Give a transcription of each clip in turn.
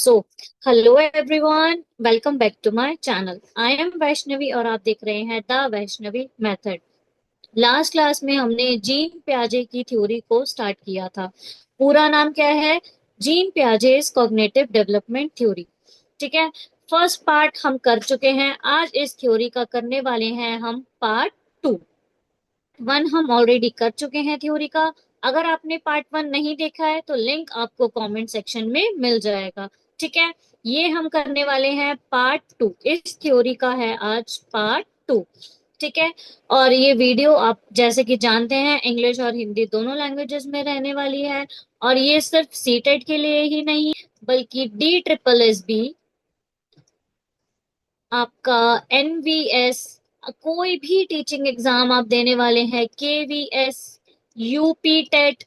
So hello everyone, welcome back to my channel. I am Vaishnavi और आप देख रहे हैं the Vaishnavi method. Last class में हमने जीन प्याजे की थ्योरी को स्टार्ट किया था। पूरा नाम क्या है? Jean Piaget's cognitive development theory. ठीक है। फर्स्ट पार्ट हम कर चुके हैं, आज इस थ्योरी का करने वाले हैं हम पार्ट टू। वन हम ऑलरेडी कर चुके हैं थ्योरी का। अगर आपने पार्ट वन नहीं देखा है तो लिंक आपको कमेंट सेक्शन में मिल जाएगा। ठीक है। ये हम करने वाले हैं पार्ट टू, इस थ्योरी का है आज पार्ट टू। ठीक है। और ये वीडियो आप जैसे कि जानते हैं इंग्लिश और हिंदी दोनों लैंग्वेजेस में रहने वाली है। और ये सिर्फ सीटेट के लिए ही नहीं बल्कि DSSS, आपका NVS, कोई भी टीचिंग एग्जाम आप देने वाले हैं, KVS, UP TET,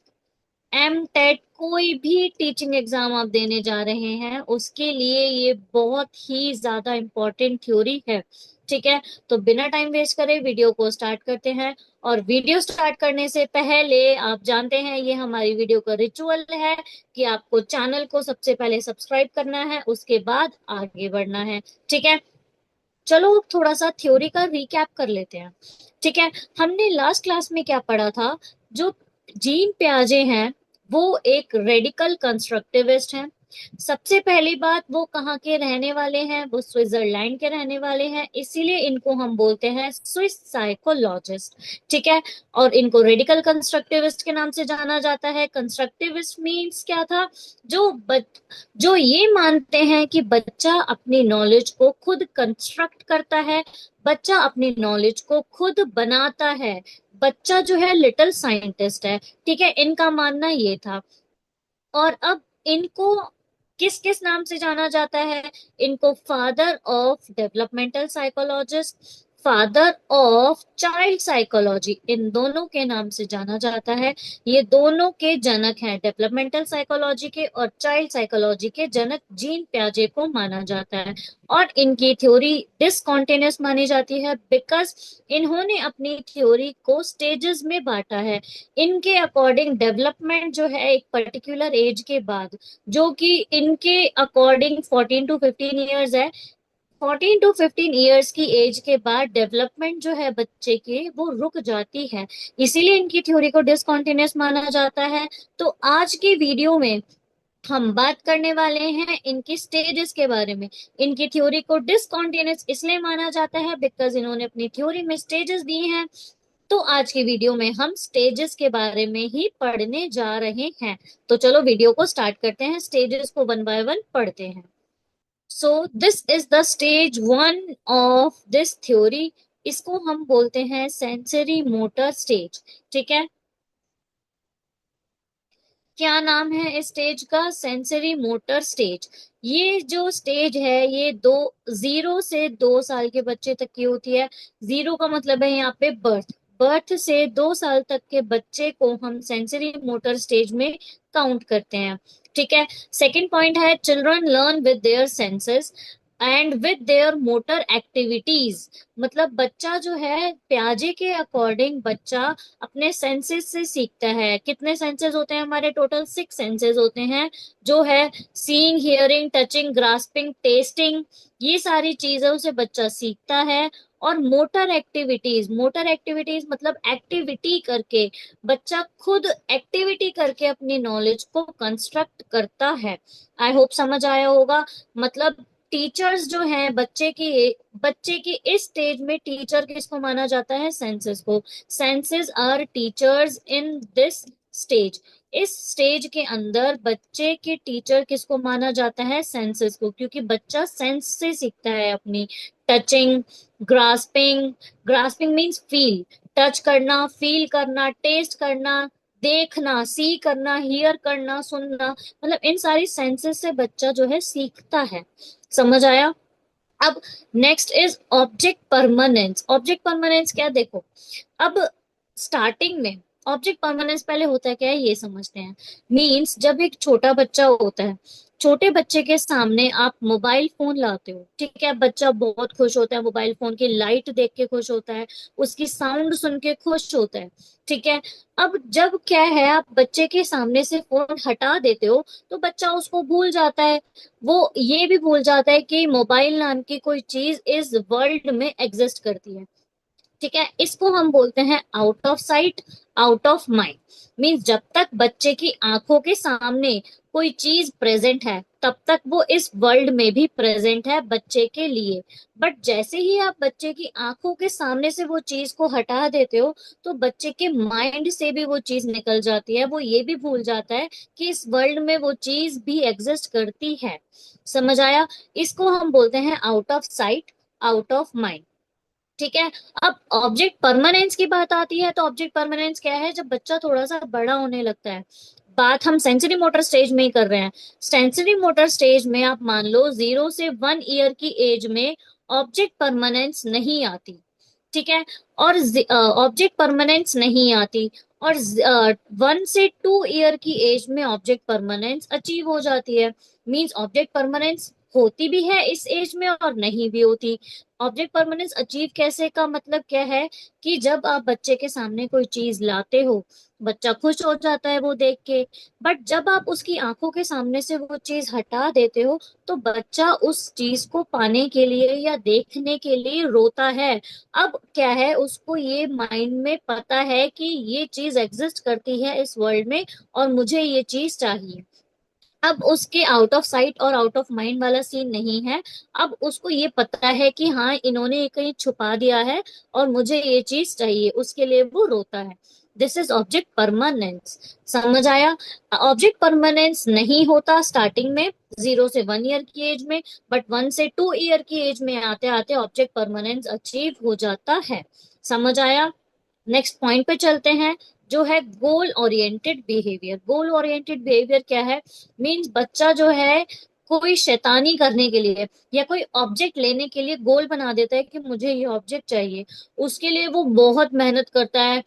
M TET, कोई भी टीचिंग एग्जाम आप देने जा रहे हैं उसके लिए ये बहुत ही ज्यादा इम्पोर्टेंट थ्योरी है। ठीक है। तो बिना टाइम वेस्ट करे वीडियो को स्टार्ट करते हैं। और वीडियो स्टार्ट करने से पहले आप जानते हैं ये हमारी वीडियो का रिचुअल है कि आपको चैनल को सबसे पहले सब्सक्राइब करना है, उसके बाद आगे बढ़ना है। ठीक है। चलो अब थोड़ा सा थ्योरी का रिकैप कर लेते हैं। ठीक है। हमने लास्ट क्लास में क्या पढ़ा था? जो जीन प्याजे हैं वो एक रेडिकल कंस्ट्रक्टिविस्ट हैं। सबसे पहली बात, वो कहाँ के रहने वाले हैं? वो स्विट्जरलैंड के रहने वाले हैं, इसीलिए इनको हम बोलते हैं स्विस साइकोलॉजिस्ट। ठीक है। और इनको रेडिकल कंस्ट्रक्टिविस्ट के नाम से जाना जाता है। कंस्ट्रक्टिविस्ट मीन्स क्या था? जो जो ये मानते हैं कि बच्चा अपनी नॉलेज को खुद कंस्ट्रक्ट करता है, बच्चा अपनी नॉलेज को खुद बनाता है, बच्चा जो है लिटिल साइंटिस्ट है। ठीक है, इनका मानना ये था। और अब इनको किस किस नाम से जाना जाता है? इनको father of developmental psychologist, father of child psychology, इन दोनों के नाम से जाना जाता है। ये दोनों के जनक हैं, डेवलपमेंटल साइकोलॉजी के और चाइल्ड साइकोलॉजी के जनक जीन प्याजे को माना जाता है। और इनकी थ्योरी डिसकॉन्टिन्यूअस मानी जाती है बिकॉज इन्होंने अपनी थ्योरी को स्टेजेस में बांटा है। इनके अकॉर्डिंग डेवलपमेंट जो है एक पर्टिकुलर एज के बाद, जो कि इनके अकॉर्डिंग 14 to 15 ईयर्स है, 14 to 15 ईयर्स की एज के बाद डेवलपमेंट जो है बच्चे की वो रुक जाती है। इसीलिए इनकी थ्योरी को डिसकॉन्टिन्यूअस माना जाता है। तो आज की वीडियो में हम बात करने वाले हैं इनकी स्टेजेस के बारे में। इनकी थ्योरी को डिसकॉन्टिन्यूअस इसलिए माना जाता है बिकॉज इन्होंने अपनी थ्योरी में स्टेजेस दिए हैं। तो आज की वीडियो में हम स्टेजेस के बारे में ही पढ़ने जा रहे हैं। तो चलो वीडियो को स्टार्ट करते हैं, स्टेजेस को वन बाय वन पढ़ते हैं। So this is the stage one of this theory. इसको हम बोलते हैं सेंसरी मोटर स्टेज। ठीक है। क्या नाम है इस स्टेज का? Sensory motor stage. ये जो स्टेज है ये 0 से 2 साल के बच्चे तक की होती है। जीरो का मतलब है यहाँ पे बर्थ। बर्थ से 2 साल तक के बच्चे को हम सेंसरी मोटर स्टेज में काउंट करते हैं। ठीक है। सेकंड पॉइंट है children learn with their senses and with their motor activities. मतलब बच्चा जो है प्याजे के अकॉर्डिंग बच्चा अपने सेंसेस से सीखता है। कितने सेंसेस होते हैं हमारे? टोटल 6 सेंसेस होते हैं, जो है seeing, hearing, touching, grasping, testing. ये सारी चीजों से बच्चा सीखता है। और मोटर एक्टिविटीज मतलब एक्टिविटी करके बच्चा खुद एक्टिविटी करके अपनी नॉलेज को कंस्ट्रक्ट करता है। आई होप समझ आया होगा। मतलब टीचर्स जो हैं बच्चे की इस स्टेज में टीचर किसको माना जाता है? सेंसेस को। Senses are teachers in this stage. इस स्टेज के अंदर बच्चे के टीचर किसको माना जाता है? सेंसेस को, क्योंकि बच्चा सेंस से सीखता है अपनी। Touching, grasping, grasping means feel, touch करना, फील करना, टेस्ट करना, देखना, सी करना, हियर करना, सुनना, मतलब इन सारी सेंसेस से बच्चा जो है सीखता है। समझ आया? अब next is object permanence. Object permanence क्या? देखो, अब स्टार्टिंग में ऑब्जेक्ट परमानेंस पहले होता क्या है ये समझते हैं। मीन्स जब एक छोटा बच्चा होता है, छोटे बच्चे के सामने आप मोबाइल फोन लाते हो, ठीक है, बच्चा बहुत खुश होता है, मोबाइल फोन की लाइट देख के खुश होता है, उसकी साउंड सुन के खुश होता है, ठीक है। अब जब क्या है, आप बच्चे के सामने से फोन हटा देते हो तो बच्चा उसको भूल जाता है। वो ये भी भूल जाता है कि मोबाइल नाम की कोई चीज इस वर्ल्ड में एग्जिस्ट करती है, ठीक है। इसको हम बोलते हैं out of site, out of mind. Means जब तक बच्चे की आंखों के सामने कोई चीज प्रेजेंट है तब तक वो इस वर्ल्ड में भी प्रेजेंट है बच्चे के लिए। बट जैसे ही आप बच्चे की आंखों के सामने से वो चीज को हटा देते हो तो बच्चे के माइंड से भी वो चीज निकल जाती है, वो ये भी भूल जाता है कि इस वर्ल्ड में वो चीज भी एग्जिस्ट करती है। समझ आया? इसको हम बोलते हैं out of site, out of mind, ठीक है। अब ऑब्जेक्ट परमानेंस की बात आती है तो ऑब्जेक्ट परमानेंस क्या है, जब बच्चा थोड़ा सा बड़ा होने लगता है। बात हम सेंसरी मोटर स्टेज में ही कर रहे हैं। सेंसरी मोटर स्टेज में आप मान लो 0 से 1 ईयर की एज में ऑब्जेक्ट परमानेंस नहीं आती, ठीक है। और ऑब्जेक्ट परमानेंस नहीं आती, और 1 से 2 ईयर की एज में ऑब्जेक्ट परमानेंस अचीव हो जाती है। मींस ऑब्जेक्ट परमानेंस होती भी है इस एज में और नहीं भी होती। ऑब्जेक्ट परमानेंस अचीव कैसे का मतलब क्या है, कि जब आप बच्चे के सामने कोई चीज लाते हो, बच्चा खुश हो जाता है वो देख के, बट जब आप उसकी आंखों के सामने से वो चीज हटा देते हो तो बच्चा उस चीज को पाने के लिए या देखने के लिए रोता है। अब क्या है, उसको ये माइंड में पता है कि ये चीज एग्जिस्ट करती है इस वर्ल्ड में और मुझे ये चीज चाहिए। अब उसके आउट ऑफ साइट और आउट ऑफ माइंड वाला सीन नहीं है। अब उसको ये पता है कि हाँ इन्होंने ये कहीं छुपा दिया है और मुझे ये चीज चाहिए, उसके लिए वो रोता है। This is object permanence. समझ आया? ऑब्जेक्ट परमानेंस नहीं होता स्टार्टिंग में 0 से 1 ईयर की एज में, बट 1 से 2 ईयर की एज में आते आते ऑब्जेक्ट परमानेंस अचीव हो जाता है। समझ आया? नेक्स्ट पॉइंट पे चलते हैं, जो है goal oriented behaviour. Goal oriented behaviour क्या है? मींस बच्चा जो है कोई शैतानी करने के लिए या कोई ऑब्जेक्ट लेने के लिए गोल बना देता है कि मुझे ये ऑब्जेक्ट चाहिए, उसके लिए वो बहुत मेहनत करता है।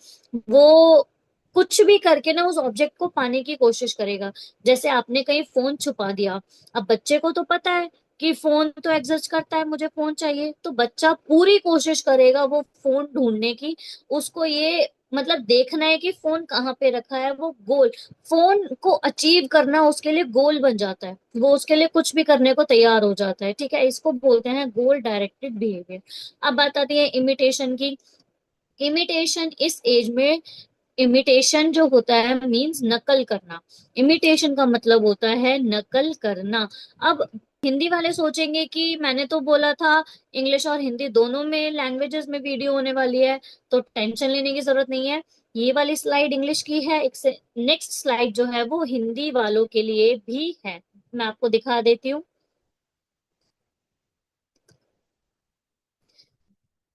वो कुछ भी करके ना उस ऑब्जेक्ट को पाने की कोशिश करेगा। जैसे आपने कहीं फोन छुपा दिया, अब बच्चे को तो पता है कि फोन तो एग्जिस्ट करता है, मुझे फोन चाहिए, तो बच्चा पूरी कोशिश करेगा वो फोन ढूंढने की। उसको ये मतलब देखना है कि फोन कहाँ पे रखा है, वो गोल, फोन को अचीव करना उसके लिए गोल बन जाता है, वो उसके लिए कुछ भी करने को तैयार हो जाता है, ठीक है। इसको बोलते हैं गोल डायरेक्टेड बिहेवियर। अब बात आती है इमिटेशन की। इमिटेशन इस एज में, इमिटेशन जो होता है मींस नकल करना। इमिटेशन का मतलब होता है नकल करना। अब हिंदी वाले सोचेंगे कि मैंने तो बोला था इंग्लिश और हिंदी दोनों में लैंग्वेजेस में वीडियो होने वाली है, तो टेंशन लेने की जरूरत नहीं है। ये वाली स्लाइड इंग्लिश की है, एक से नेक्स्ट स्लाइड जो है वो हिंदी वालों के लिए भी है। मैं आपको दिखा देती हूँ।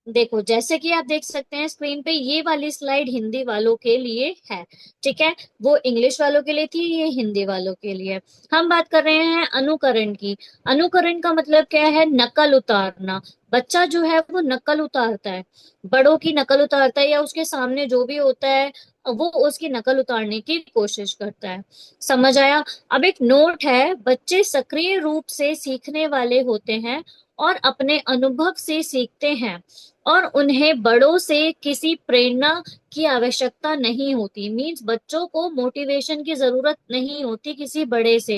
देखो जैसे कि आप देख सकते हैं स्क्रीन पे, ये वाली स्लाइड हिंदी वालों के लिए है, ठीक है। वो इंग्लिश वालों के लिए थी, ये हिंदी वालों के लिए। हम बात कर रहे हैं अनुकरण की। अनुकरण का मतलब क्या है? नकल उतारना। बच्चा जो है वो नकल उतारता है, बड़ों की नकल उतारता है, या उसके सामने जो भी होता है वो उसकी नकल उतारने की कोशिश करता है। समझ आया? अब एक नोट है, बच्चे सक्रिय रूप से सीखने वाले होते हैं और अपने अनुभव से सीखते हैं, और उन्हें बड़ों से किसी प्रेरणा की आवश्यकता नहीं होती। मीन्स बच्चों को मोटिवेशन की जरूरत नहीं होती किसी बड़े से।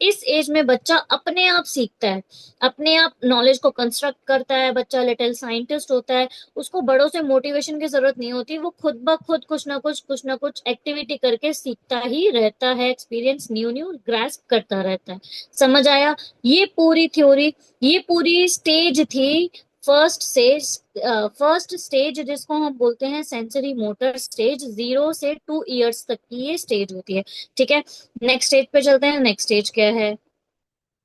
इस एज में बच्चा अपने आप सीखता है, अपने आप नॉलेज को कंस्ट्रक्ट करता है, बच्चा लिटिल साइंटिस्ट होता है। उसको बड़ों से मोटिवेशन की जरूरत नहीं होती, वो खुद ब खुद कुछ ना कुछ एक्टिविटी करके सीखता ही रहता है, एक्सपीरियंस न्यू न्यू ग्रास्प करता रहता है। समझ आया? ये पूरी थ्योरी, ये पूरी स्टेज थी फर्स्ट से। फर्स्ट स्टेज जिसको हम बोलते हैं सेंसरी मोटर स्टेज, 0 से 2 ईयर्स तक की ये स्टेज होती है, ठीक है। नेक्स्ट स्टेज पे चलते हैं। नेक्स्ट स्टेज क्या है?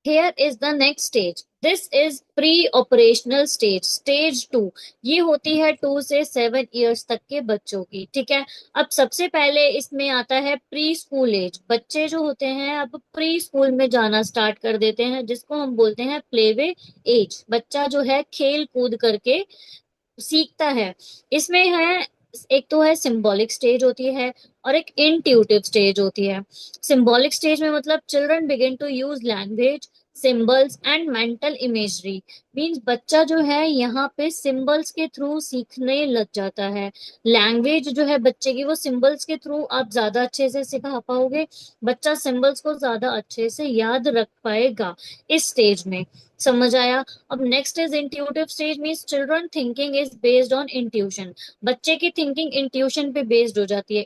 Here is the next stage. This is pre-operational stage, stage 2। ये होती है 2 से 7 ईयर्स तक के बच्चों की, ठीक है। अब सबसे पहले इसमें आता है प्री स्कूल एज। बच्चे जो होते हैं अब प्री स्कूल में जाना स्टार्ट कर देते हैं, जिसको हम बोलते हैं प्लेवे एज। बच्चा जो है खेल कूद करके सीखता है। इसमें है एक तो है सिंबॉलिक स्टेज होती है और एक इंट्यूटिव स्टेज होती है। सिंबॉलिक स्टेज में मतलब children begin to use language, symbols and mental imagery. Means बच्चा जो है यहाँ पे सिंबल्स के थ्रू सीखने लग जाता है। लैंग्वेज जो है बच्चे की वो सिंबल्स के थ्रू आप ज्यादा अच्छे से सिखा पाओगे, बच्चा सिंबल्स को ज्यादा अच्छे से याद रख पाएगा इस स्टेज में। समझ आया? अब next is intuitive stage, means children thinking is based on intuition. बच्चे की थिंकिंग इंट्यूशन पे बेस्ड हो जाती है।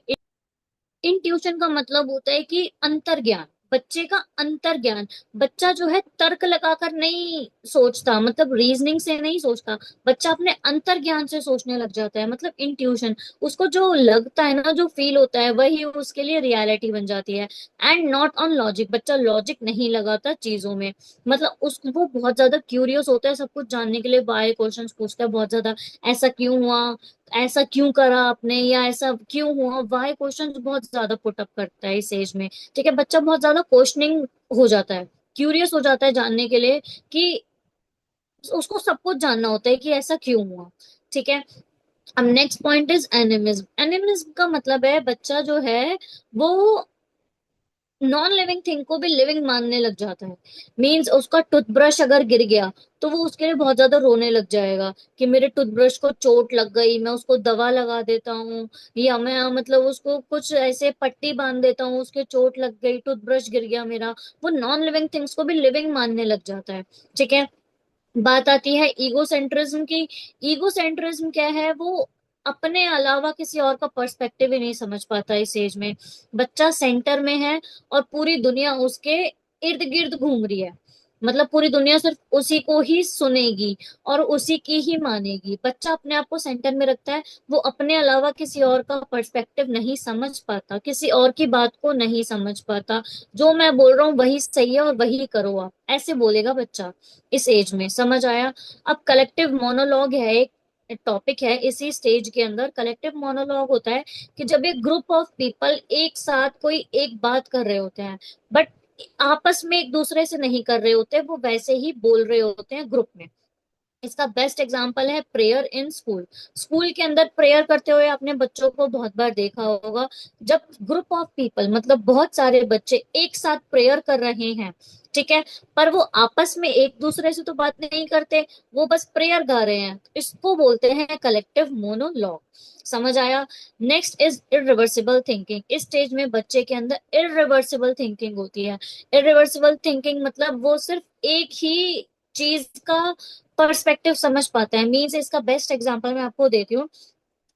इंट्यूशन का मतलब होता है कि अंतर्ज्ञान, बच्चे का अंतर्ज्ञान। बच्चा जो है तर्क लगाकर नहीं सोचता, मतलब रीजनिंग से नहीं सोचता, बच्चा अपने अंतर्ज्ञान से सोचने लग जाता है, मतलब इंट्यूशन। उसको जो लगता है ना, जो फील होता है, वही उसके लिए रियलिटी बन जाती है। एंड नॉट ऑन लॉजिक, बच्चा लॉजिक नहीं लगाता चीजों में। मतलब उस वो बहुत ज्यादा क्यूरियस होता है सब कुछ जानने के लिए, वाई क्वेश्चंस पूछता है बहुत ज्यादा। ऐसा क्यों हुआ, ऐसा क्यों करा आपने, या ऐसा क्यों हुआ, वाई क्वेश्चन बहुत ज्यादा पुटअप करता है इस एज में। ठीक है, बच्चा बहुत ज्यादा क्वेश्चनिंग हो जाता है, क्यूरियस हो जाता है जानने के लिए, कि उसको सब कुछ जानना होता है कि ऐसा क्यों हुआ। ठीक है। अब next point is animism. Animism का मतलब है बच्चा जो है वो नॉन लिविंग थिंग को भी लिविंग मानने लग जाता है। मीन्स उसका टूथब्रश अगर गिर गया तो वो उसके लिए बहुत ज्यादा रोने लग जाएगा कि मेरे टूथब्रश को चोट लग गई, मैं उसको दवा लगा देता हूँ, या मैं मतलब उसको कुछ ऐसे पट्टी बांध देता हूँ, उसके चोट लग गई, टूथब्रश गिर गया मेरा। वो नॉन लिविंग थिंग्स को भी लिविंग मानने लग जाता है। ठीक है। बात आती है ईगोसेंट्रिज्म की। ईगोसेंट्रिज्म क्या है? वो अपने अलावा किसी और का पर्सपेक्टिव ही नहीं समझ पाता इस एज में। बच्चा सेंटर में है और पूरी दुनिया उसके इर्द गिर्द घूम रही है, मतलब पूरी दुनिया सिर्फ उसी को ही सुनेगी और उसी की ही मानेगी। बच्चा अपने आप को सेंटर में रखता है, वो अपने अलावा किसी और का पर्सपेक्टिव नहीं समझ पाता, किसी और की बात को नहीं समझ पाता। जो मैं बोल रहा हूँ वही सही है और वही करो आप, ऐसे बोलेगा बच्चा इस एज में। समझ आया? अब कलेक्टिव मोनोलॉग है एक टॉपिक है इसी स्टेज के अंदर। कलेक्टिव मोनोलॉग होता है कि जब एक ग्रुप ऑफ पीपल एक साथ कोई एक बात कर रहे होते हैं, बट आपस में एक दूसरे से नहीं कर रहे होते, वो वैसे ही बोल रहे होते हैं ग्रुप में। इसका बेस्ट एग्जांपल है प्रेयर इन स्कूल। स्कूल के अंदर प्रेयर करते हुए आपने बच्चों को बहुत बार देखा होगा। जब ग्रुप ऑफ पीपल मतलब बहुत सारे बच्चे एक साथ प्रेयर कर रहे हैं, ठीक है, पर वो आपस में एक दूसरे से तो बात नहीं करते, वो बस प्रेयर गा रहे हैं, इसको बोलते हैं कलेक्टिव मोनोलॉग। समझ आया? Next is irreversible thinking. इस स्टेज में बच्चे के अंदर इरिवर्सिबल थिंकिंग होती है। इरिवर्सिबल थिंकिंग मतलब वो सिर्फ एक ही चीज का पर्सपेक्टिव समझ पाता है। मीन्स इसका बेस्ट एग्जांपल मैं आपको देती हूँ।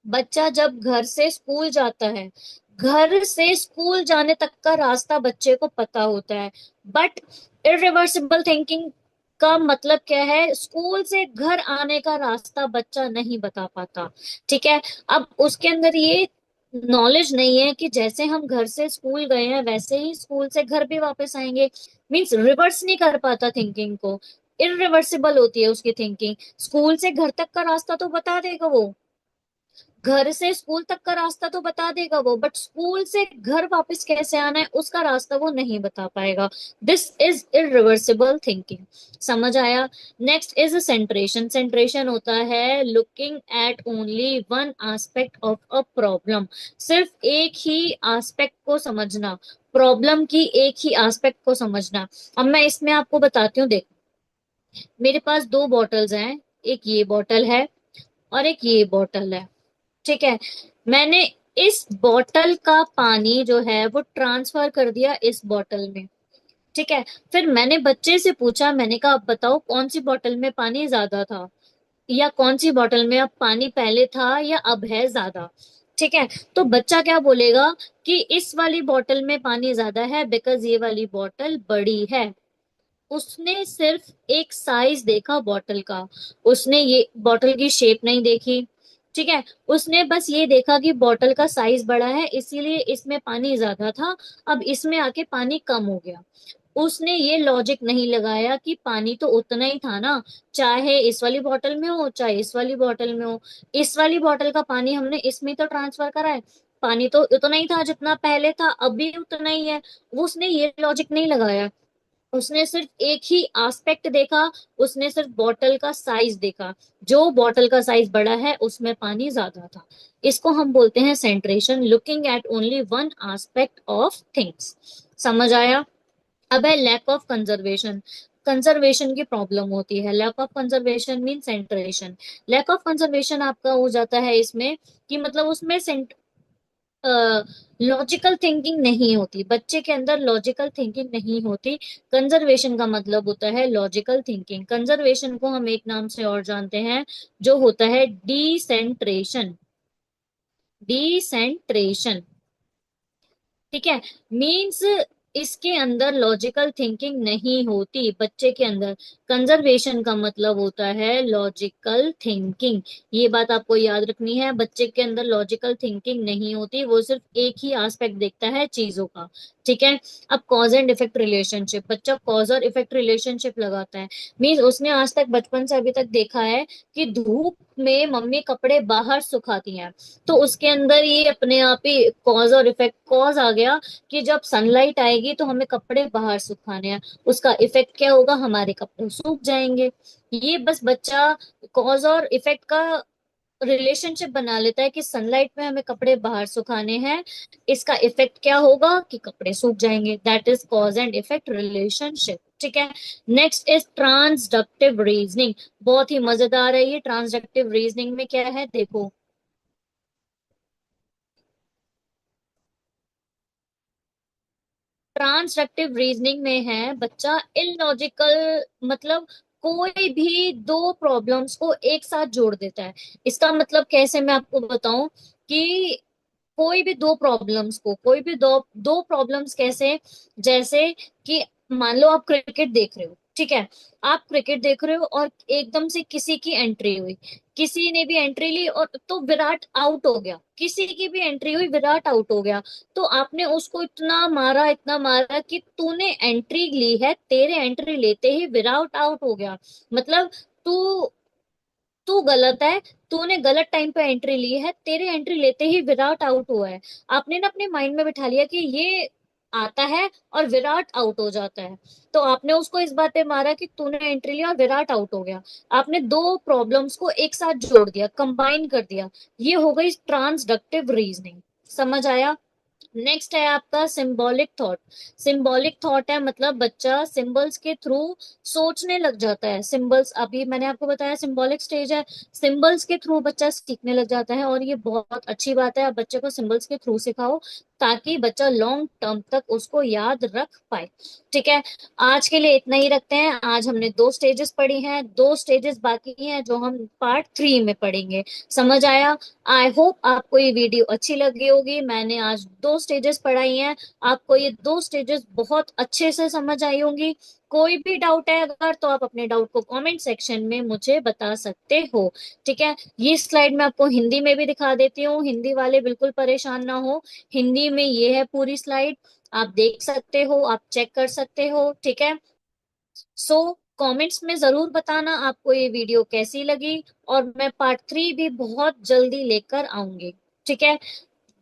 बच्चा जब घर से स्कूल जाता है, घर से स्कूल जाने तक का रास्ता बच्चे को पता होता है, बट इरिवर्सिबल थिंकिंग का मतलब क्या है? स्कूल से घर आने का रास्ता बच्चा नहीं बता पाता। ठीक है। अब उसके अंदर ये नॉलेज नहीं है कि जैसे हम घर से स्कूल गए हैं वैसे ही स्कूल से घर भी वापस आएंगे। मीन्स रिवर्स नहीं कर पाता थिंकिंग को, इरिवर्सिबल होती है उसकी थिंकिंग। स्कूल से घर तक का रास्ता तो बता देगा वो, घर से स्कूल तक का रास्ता तो बता देगा वो, बट स्कूल से घर वापस कैसे आना है उसका रास्ता वो नहीं बता पाएगा। This is irreversible thinking. समझ आया? Next is सेंट्रेशन। सेंट्रेशन होता है looking at only one aspect of a problem. सिर्फ एक ही एस्पेक्ट को समझना, प्रॉब्लम की एक ही एस्पेक्ट को समझना। अब मैं इसमें आपको बताती हूँ, देख, मेरे पास दो बॉटल्स हैं, एक ये बॉटल है और एक ये बॉटल है। ठीक है। मैंने इस बॉटल का पानी जो है वो ट्रांसफर कर दिया इस बॉटल में। ठीक है। फिर मैंने बच्चे से पूछा, मैंने कहा अब बताओ कौन सी बॉटल में पानी ज्यादा था, या कौन सी बॉटल में अब पानी पहले था या अब है ज्यादा। ठीक है। तो बच्चा क्या बोलेगा कि इस वाली बॉटल में पानी ज्यादा है बिकॉज ये वाली बॉटल बड़ी है। उसने सिर्फ एक साइज देखा बॉटल का, उसने ये बॉटल की शेप नहीं देखी। ठीक है। उसने बस ये देखा कि बॉटल का साइज बड़ा है इसीलिए इसमें पानी ज्यादा था, अब इसमें आके पानी कम हो गया। उसने ये लॉजिक नहीं लगाया कि पानी तो उतना ही था ना, चाहे इस वाली बॉटल में हो चाहे इस वाली बॉटल में हो। इस वाली बॉटल का पानी हमने इसमें तो ट्रांसफर करा है, पानी तो उतना ही था जितना पहले था, अब भी उतना ही है। वो उसने ये लॉजिक नहीं लगाया। उसने सिर्फ एक ही एस्पेक्ट देखा, उसने सिर्फ बॉटल का साइज देखा, जो बॉटल का साइज बड़ा है उसमें पानी ज्यादा था। इसको हम बोलते हैं centration, looking at only one aspect of things. समझ आया? अब है लैक ऑफ कंजर्वेशन। कंजर्वेशन की प्रॉब्लम होती है, lack of conservation mean centration. Lack of conservation आपका हो जाता है इसमें कि मतलब उसमें लॉजिकल थिंकिंग नहीं होती, बच्चे के अंदर लॉजिकल थिंकिंग नहीं होती। कंजर्वेशन का मतलब होता है लॉजिकल थिंकिंग। कंजर्वेशन को हम एक नाम से और जानते हैं, जो होता है डिसेंट्रेशन। डिसेंट्रेशन, ठीक है, मीन्स इसके अंदर लॉजिकल थिंकिंग नहीं होती बच्चे के अंदर। कंजर्वेशन का मतलब होता है लॉजिकल थिंकिंग। ये बात आपको याद रखनी है, बच्चे के अंदर लॉजिकल थिंकिंग नहीं होती, वो सिर्फ एक ही एस्पेक्ट देखता है चीजों का। ठीक है। अब कॉज एंड इफेक्ट रिलेशनशिप, बच्चा कॉज और इफेक्ट रिलेशनशिप लगाता है। मीन्स उसने आज तक बचपन से अभी तक देखा है कि धूप में मम्मी कपड़े बाहर सुखाती हैं, तो उसके अंदर ये अपने आप ही कॉज और इफेक्ट, कॉज आ गया कि जब सनलाइट आएगी तो हमें कपड़े बाहर सुखाने हैं, उसका इफेक्ट क्या होगा, हमारे कपड़े सूख जाएंगे। ये बस बच्चा कॉज और इफेक्ट का रिलेशनशिप बना लेता है कि सनलाइट में हमें कपड़े बाहर सुखाने हैं, इसका इफेक्ट क्या होगा कि कपड़े सूख जाएंगे। That is cause and effect relationship. ठीक है। Next is transductive reasoning. बहुत ही मजेदार है ये। ट्रांसडक्टिव रीजनिंग में क्या है देखो, ट्रांसडक्टिव रीजनिंग में है बच्चा इलॉजिकल, मतलब कोई भी दो प्रॉब्लम्स को एक साथ जोड़ देता है। इसका मतलब कैसे मैं आपको बताऊं कि कोई भी दो प्रॉब्लम्स को, कोई भी दो दो प्रॉब्लम्स कैसे, जैसे कि मान लो आप क्रिकेट देख रहे हो, ठीक है, आप क्रिकेट देख रहे हो और एकदम से किसी की एंट्री हुई, किसी ने भी एंट्री ली और तो विराट आउट हो गया, किसी की भी एंट्री हुई विराट आउट हो गया, तो आपने उसको इतना मारा, इतना मारा कि तूने एंट्री ली है, तेरे एंट्री लेते ही विराट आउट हो गया, मतलब तू तू गलत है, तूने गलत टाइम पे एंट्री ली है, तेरे एंट्री लेते ही विराट आउट हुआ है। आपने ना अपने माइंड में बिठा लिया कि ये आता है और विराट आउट हो जाता है, तो आपने उसको इस बात पे मारा कि तूने एंट्री लिया और विराट आउट हो गया। आपने दो प्रॉब्लम्स को एक साथ जोड़ दिया, कंबाइन कर दिया। ये हो गई ट्रांसडक्टिव रीजनिंग। समझ आया? नेक्स्ट है आपका सिंबॉलिक थॉट। सिंबॉलिक थॉट है मतलब बच्चा सिंबल्स के थ्रू सोचने लग जाता है। सिंबल्स, अभी मैंने आपको बताया सिंबॉलिक स्टेज है, सिंबल्स के थ्रू बच्चा सीखने लग जाता है, और ये बहुत अच्छी बात है। आप बच्चे को सिंबल्स के थ्रू सिखाओ ताकि बच्चा लॉन्ग टर्म तक उसको याद रख पाए। ठीक है। आज के लिए इतना ही रखते हैं। आज हमने दो स्टेजेस पढ़ी हैं, दो स्टेजेस बाकी हैं जो हम पार्ट 3 में पढ़ेंगे। समझ आया? आई होप आपको ये वीडियो अच्छी लगी होगी। मैंने आज दो स्टेजेस पढ़ाई हैं, आपको ये दो स्टेजेस बहुत अच्छे से समझ आई होंगी। कोई भी डाउट है अगर, तो आप अपने डाउट को कमेंट सेक्शन में मुझे बता सकते हो। ठीक है। ये स्लाइड मैं आपको हिंदी में भी दिखा देती हूँ, हिंदी वाले बिल्कुल परेशान ना हो। हिंदी में ये है पूरी स्लाइड, आप देख सकते हो, आप चेक कर सकते हो। ठीक है। सो कमेंट्स में जरूर बताना आपको ये वीडियो कैसी लगी, और मैं पार्ट 3 भी बहुत जल्दी लेकर आऊंगी। ठीक है।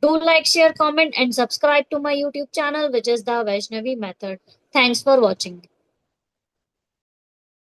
Do like, share, comment and subscribe to my YouTube channel, which is the Vaishnavi method. Thanks for watching.